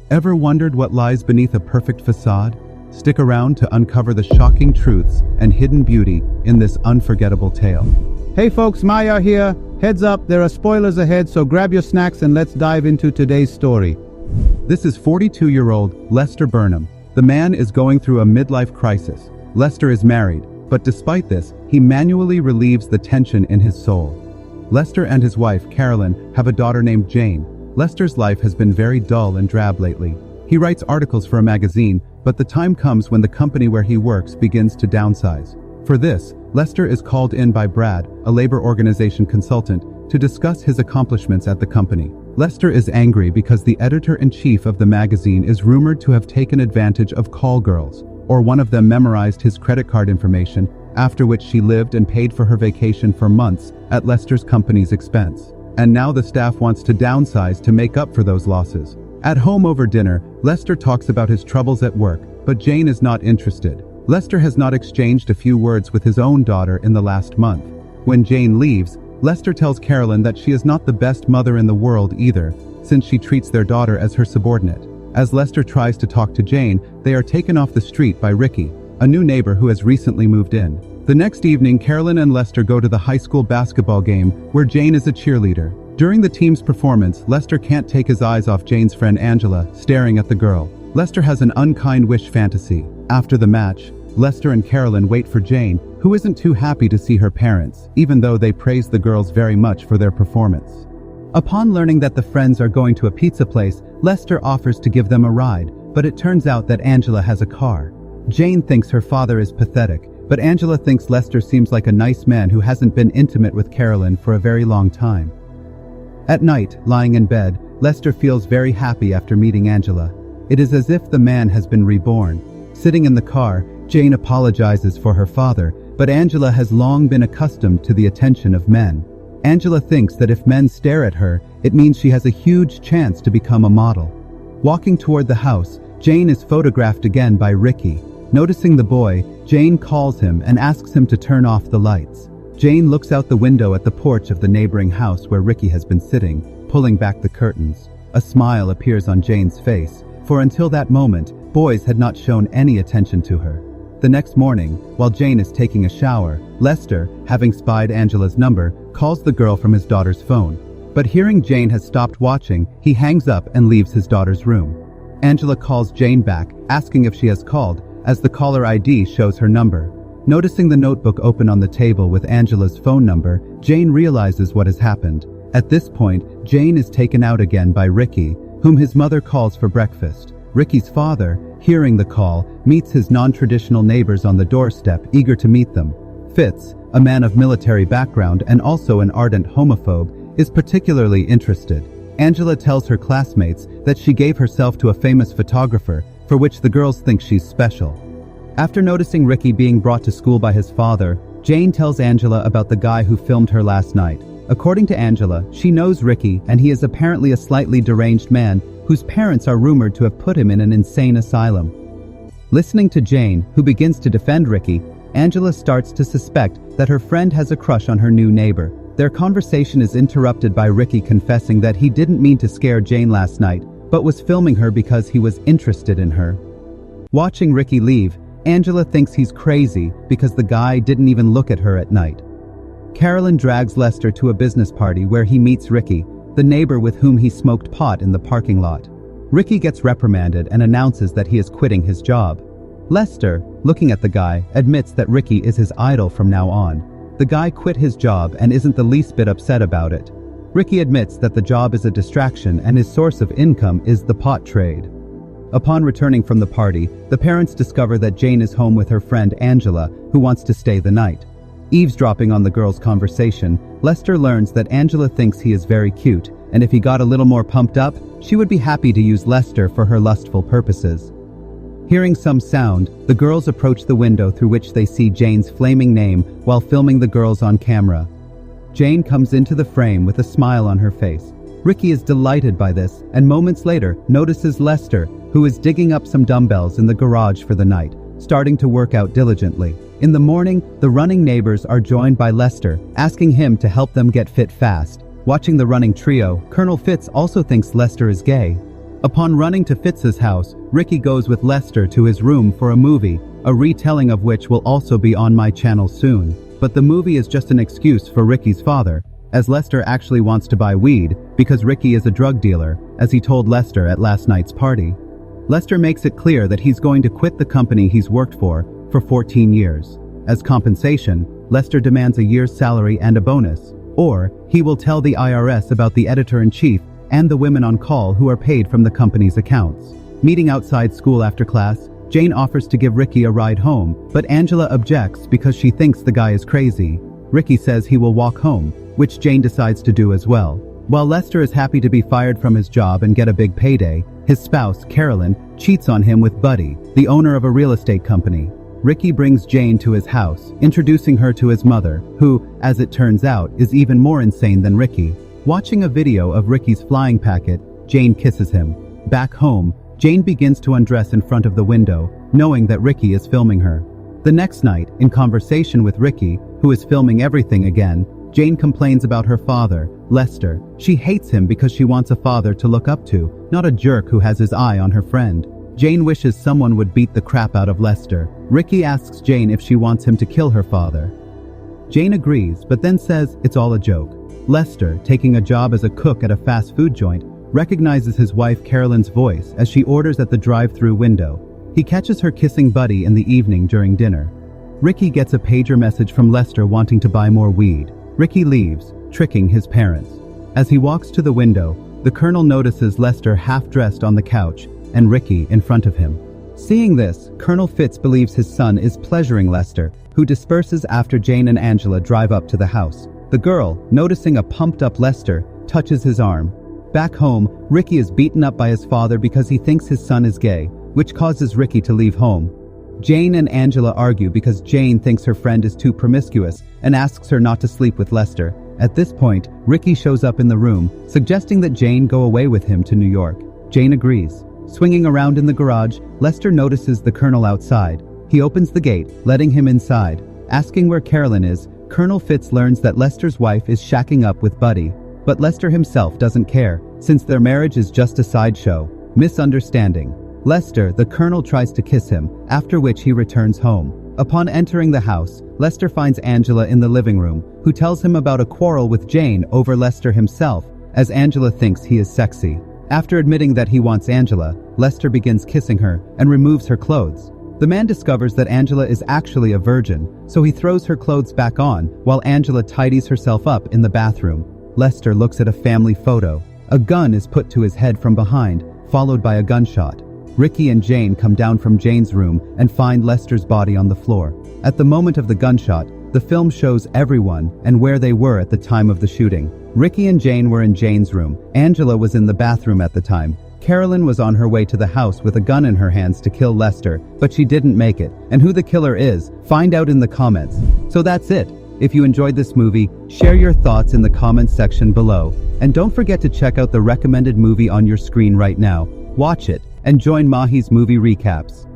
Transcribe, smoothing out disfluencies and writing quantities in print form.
Ever wondered what lies beneath a perfect facade? Stick around to uncover the shocking truths and hidden beauty in this unforgettable tale. Hey folks, Maya here. Heads up, there are spoilers ahead, so grab your snacks and let's dive into today's story. This is 42-year-old Lester Burnham. The man is going through a midlife crisis. Lester is married, but despite this, he manually relieves the tension in his soul. Lester and his wife, Carolyn, have a daughter named Jane. Lester's life has been very dull and drab lately. He writes articles for a magazine, but the time comes when the company where he works begins to downsize. For this, Lester is called in by Brad, a labor organization consultant, to discuss his accomplishments at the company. Lester is angry because the editor-in-chief of the magazine is rumored to have taken advantage of call girls, or one of them memorized his credit card information, after which she lived and paid for her vacation for months at Lester's company's expense. And now the staff wants to downsize to make up for those losses. At home over dinner, Lester talks about his troubles at work, but Jane is not interested. Lester has not exchanged a few words with his own daughter in the last month. When Jane leaves, Lester tells Carolyn that she is not the best mother in the world either, since she treats their daughter as her subordinate. As Lester tries to talk to Jane, they are taken off the street by Ricky, a new neighbor who has recently moved in. The next evening, Carolyn and Lester go to the high school basketball game, where Jane is a cheerleader. During the team's performance, Lester can't take his eyes off Jane's friend Angela, staring at the girl. Lester has an unkind wish fantasy. After the match, Lester and Carolyn wait for Jane, who isn't too happy to see her parents, even though they praise the girls very much for their performance. Upon learning that the friends are going to a pizza place, Lester offers to give them a ride, but it turns out that Angela has a car. Jane thinks her father is pathetic, but Angela thinks Lester seems like a nice man who hasn't been intimate with Carolyn for a very long time. At night, lying in bed, Lester feels very happy after meeting Angela. It is as if the man has been reborn. Sitting in the car, Jane apologizes for her father, but Angela has long been accustomed to the attention of men. Angela thinks that if men stare at her, it means she has a huge chance to become a model. Walking toward the house, Jane is photographed again by Ricky. Noticing the boy, Jane calls him and asks him to turn off the lights. Jane looks out the window at the porch of the neighboring house where Ricky has been sitting, pulling back the curtains. A smile appears on Jane's face, for until that moment, boys had not shown any attention to her. The next morning, while Jane is taking a shower, Lester, having spied Angela's number, calls the girl from his daughter's phone. But hearing Jane has stopped watching, he hangs up and leaves his daughter's room. Angela calls Jane back, asking if she has called, as the caller ID shows her number. Noticing the notebook open on the table with Angela's phone number, Jane realizes what has happened. At this point, Jane is taken out again by Ricky, whom his mother calls for breakfast. Ricky's father, hearing the call, meets his non-traditional neighbors on the doorstep, eager to meet them. Fitz, a man of military background and also an ardent homophobe, is particularly interested. Angela tells her classmates that she gave herself to a famous photographer, for which the girls think she's special. After noticing Ricky being brought to school by his father, Jane tells Angela about the guy who filmed her last night. According to Angela, she knows Ricky, and he is apparently a slightly deranged man whose parents are rumored to have put him in an insane asylum. Listening to Jane, who begins to defend Ricky, Angela starts to suspect that her friend has a crush on her new neighbor. Their conversation is interrupted by Ricky confessing that he didn't mean to scare Jane last night, but was filming her because he was interested in her. Watching Ricky leave, Angela thinks he's crazy because the guy didn't even look at her at night. Carolyn drags Lester to a business party where he meets Ricky, the neighbor with whom he smoked pot in the parking lot. Ricky gets reprimanded and announces that he is quitting his job. Lester, looking at the guy, admits that Ricky is his idol from now on. The guy quit his job and isn't the least bit upset about it. Ricky admits that the job is a distraction and his source of income is the pot trade. Upon returning from the party, the parents discover that Jane is home with her friend Angela, who wants to stay the night. Eavesdropping on the girls' conversation, Lester learns that Angela thinks he is very cute, and if he got a little more pumped up, she would be happy to use Lester for her lustful purposes. Hearing some sound, the girls approach the window through which they see Jane's flaming name while filming the girls on camera. Jane comes into the frame with a smile on her face. Ricky is delighted by this, and moments later notices Lester, who is digging up some dumbbells in the garage for the night, starting to work out diligently. In the morning, the running neighbors are joined by Lester, asking him to help them get fit fast. Watching the running trio, Colonel Fitz also thinks Lester is gay. Upon running to Fitz's house, Ricky goes with Lester to his room for a movie, a retelling of which will also be on my channel soon. But the movie is just an excuse for Ricky's father, as Lester actually wants to buy weed because Ricky is a drug dealer, as he told Lester at last night's party. Lester makes it clear that he's going to quit the company he's worked for 14 years. As compensation, Lester demands a year's salary and a bonus, or he will tell the IRS about the editor-in-chief and the women on call who are paid from the company's accounts. Meeting outside school after class, Jane offers to give Ricky a ride home, but Angela objects because she thinks the guy is crazy. Ricky says he will walk home, which Jane decides to do as well. While Lester is happy to be fired from his job and get a big payday, his spouse, Carolyn, cheats on him with Buddy, the owner of a real estate company. Ricky brings Jane to his house, introducing her to his mother, who, as it turns out, is even more insane than Ricky. Watching a video of Ricky's flying packet, Jane kisses him. Back home, Jane begins to undress in front of the window, knowing that Ricky is filming her. The next night, in conversation with Ricky, who is filming everything again, Jane complains about her father, Lester. She hates him because she wants a father to look up to, not a jerk who has his eye on her friend. Jane wishes someone would beat the crap out of Lester. Ricky asks Jane if she wants him to kill her father. Jane agrees, but then says it's all a joke. Lester, taking a job as a cook at a fast food joint, recognizes his wife Carolyn's voice as she orders at the drive-through window. He catches her kissing Buddy in the evening during dinner. Ricky gets a pager message from Lester wanting to buy more weed. Ricky leaves, tricking his parents. As he walks to the window, the Colonel notices Lester half-dressed on the couch and Ricky in front of him. Seeing this, Colonel Fitz believes his son is pleasuring Lester, who disperses after Jane and Angela drive up to the house. The girl, noticing a pumped-up Lester, touches his arm. Back home, Ricky is beaten up by his father because he thinks his son is gay, which causes Ricky to leave home. Jane and Angela argue because Jane thinks her friend is too promiscuous and asks her not to sleep with Lester. At this point, Ricky shows up in the room, suggesting that Jane go away with him to New York. Jane agrees. Swinging around in the garage, Lester notices the Colonel outside. He opens the gate, letting him inside. Asking where Carolyn is, Colonel Fitz learns that Lester's wife is shacking up with Buddy. But Lester himself doesn't care, since their marriage is just a sideshow. Misunderstanding. Lester, the Colonel, tries to kiss him, after which he returns home. Upon entering the house, Lester finds Angela in the living room, who tells him about a quarrel with Jane over Lester himself, as Angela thinks he is sexy. After admitting that he wants Angela, Lester begins kissing her and removes her clothes. The man discovers that Angela is actually a virgin, so he throws her clothes back on while Angela tidies herself up in the bathroom. Lester looks at a family photo. A gun is put to his head from behind, followed by a gunshot. Ricky and Jane come down from Jane's room and find Lester's body on the floor. At the moment of the gunshot, the film shows everyone and where they were at the time of the shooting. Ricky and Jane were in Jane's room. Angela was in the bathroom at the time. Carolyn was on her way to the house with a gun in her hands to kill Lester, but she didn't make it. And who the killer is, find out in the comments. So that's it. If you enjoyed this movie, share your thoughts in the comments section below. And don't forget to check out the recommended movie on your screen right now. Watch it and join Mahi's movie recaps.